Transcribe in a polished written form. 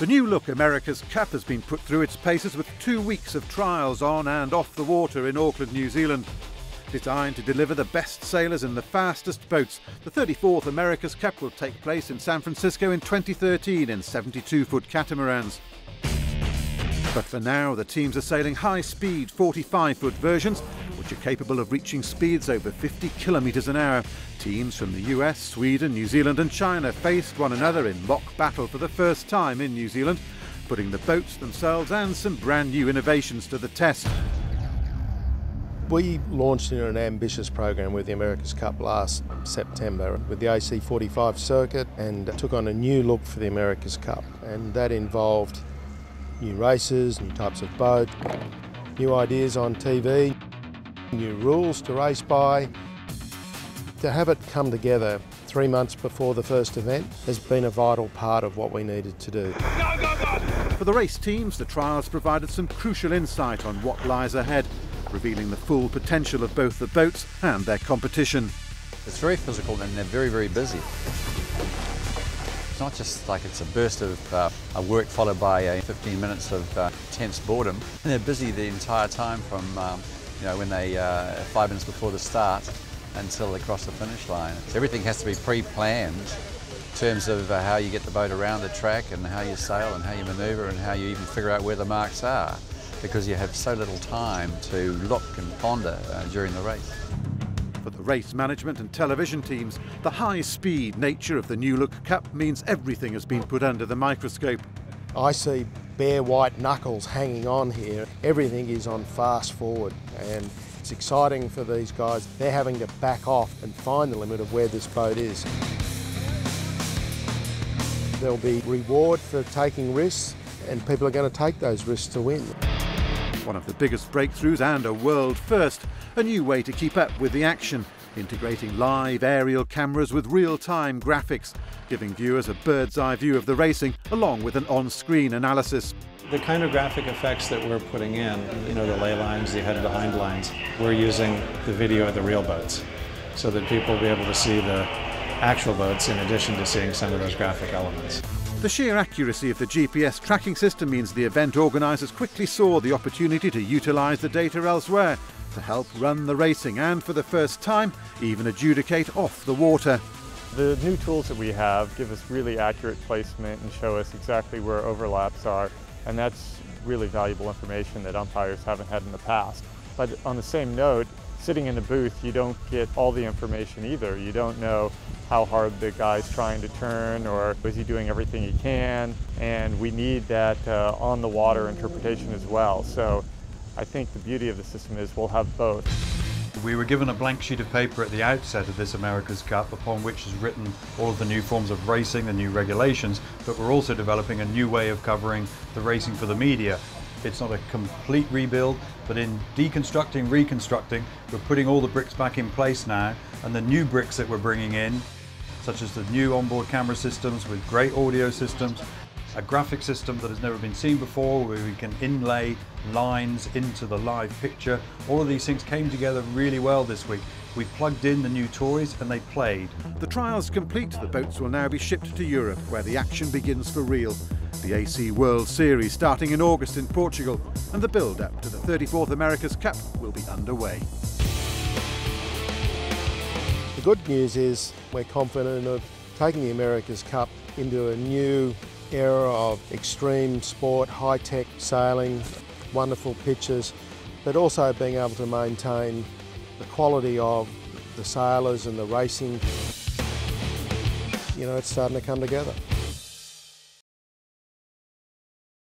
The new look America's Cup has been put through its paces with 2 weeks of trials on and off the water in Auckland, New Zealand. Designed to deliver the best sailors in the fastest boats, the 34th America's Cup will take place in San Francisco in 2013 in 72-foot catamarans. But for now, the teams are sailing high-speed 45-foot versions, which are capable of reaching speeds over 50 kilometres an hour. Teams from the US, Sweden, New Zealand and China faced one another in mock battle for the first time in New Zealand, putting the boats themselves and some brand new innovations to the test. We launched in an ambitious program with the America's Cup last September with the AC45 circuit and took on a new look for the America's Cup, and that involved new races, new types of boat, new ideas on TV, new rules to race by. To have it come together 3 months before the first event has been a vital part of what we needed to do. Go, go, go! For the race teams, the trials provided some crucial insight on what lies ahead, revealing the full potential of both the boats and their competition. It's very physical and they're very, very busy. It's not just like it's a burst of a work followed by 15 minutes of tense boredom. And they're busy the entire time from when they 5 minutes before the start until they cross the finish line. So everything has to be pre-planned in terms of how you get the boat around the track and how you sail and how you manoeuvre and how you even figure out where the marks are, because you have so little time to look and ponder during the race. For the race management and television teams, the high-speed nature of the New Look Cup means everything has been put under the microscope. I see bare white knuckles hanging on here. Everything is on fast forward, and it's exciting for these guys. They're having to back off and find the limit of where this boat is. There'll be reward for taking risks, and people are going to take those risks to win. One of the biggest breakthroughs and a world first, a new way to keep up with the action, integrating live aerial cameras with real-time graphics, giving viewers a bird's-eye view of the racing along with an on-screen analysis. The kind of graphic effects that we're putting in, the lay lines, the ahead and behind lines, we're using the video of the real boats so that people will be able to see the actual boats in addition to seeing some of those graphic elements. The sheer accuracy of the GPS tracking system means the event organisers quickly saw the opportunity to utilise the data elsewhere to help run the racing and, for the first time, even adjudicate off the water. The new tools that we have give us really accurate placement and show us exactly where overlaps are, and that's really valuable information that umpires haven't had in the past. But on the same note, sitting in the booth, you don't get all the information either. You don't know how hard the guy's trying to turn, or is he doing everything he can, and we need that on the water interpretation as well. So I think the beauty of the system is we'll have both. We were given a blank sheet of paper at the outset of this America's Cup, upon which is written all of the new forms of racing, the new regulations, but we're also developing a new way of covering the racing for the media. It's not a complete rebuild, but in deconstructing, reconstructing, we're putting all the bricks back in place now, and the new bricks that we're bringing in, such as the new onboard camera systems with great audio systems, a graphic system that has never been seen before where we can inlay lines into the live picture. All of these things came together really well this week. We plugged in the new toys and they played. The trials complete, the boats will now be shipped to Europe, where the action begins for real. The AC World Series starting in August in Portugal, and the build-up to the 34th America's Cup will be underway. The good news is we're confident of taking the America's Cup into a new era of extreme sport, high-tech sailing, wonderful pitches, but also being able to maintain the quality of the sailors and the racing. It's starting to come together.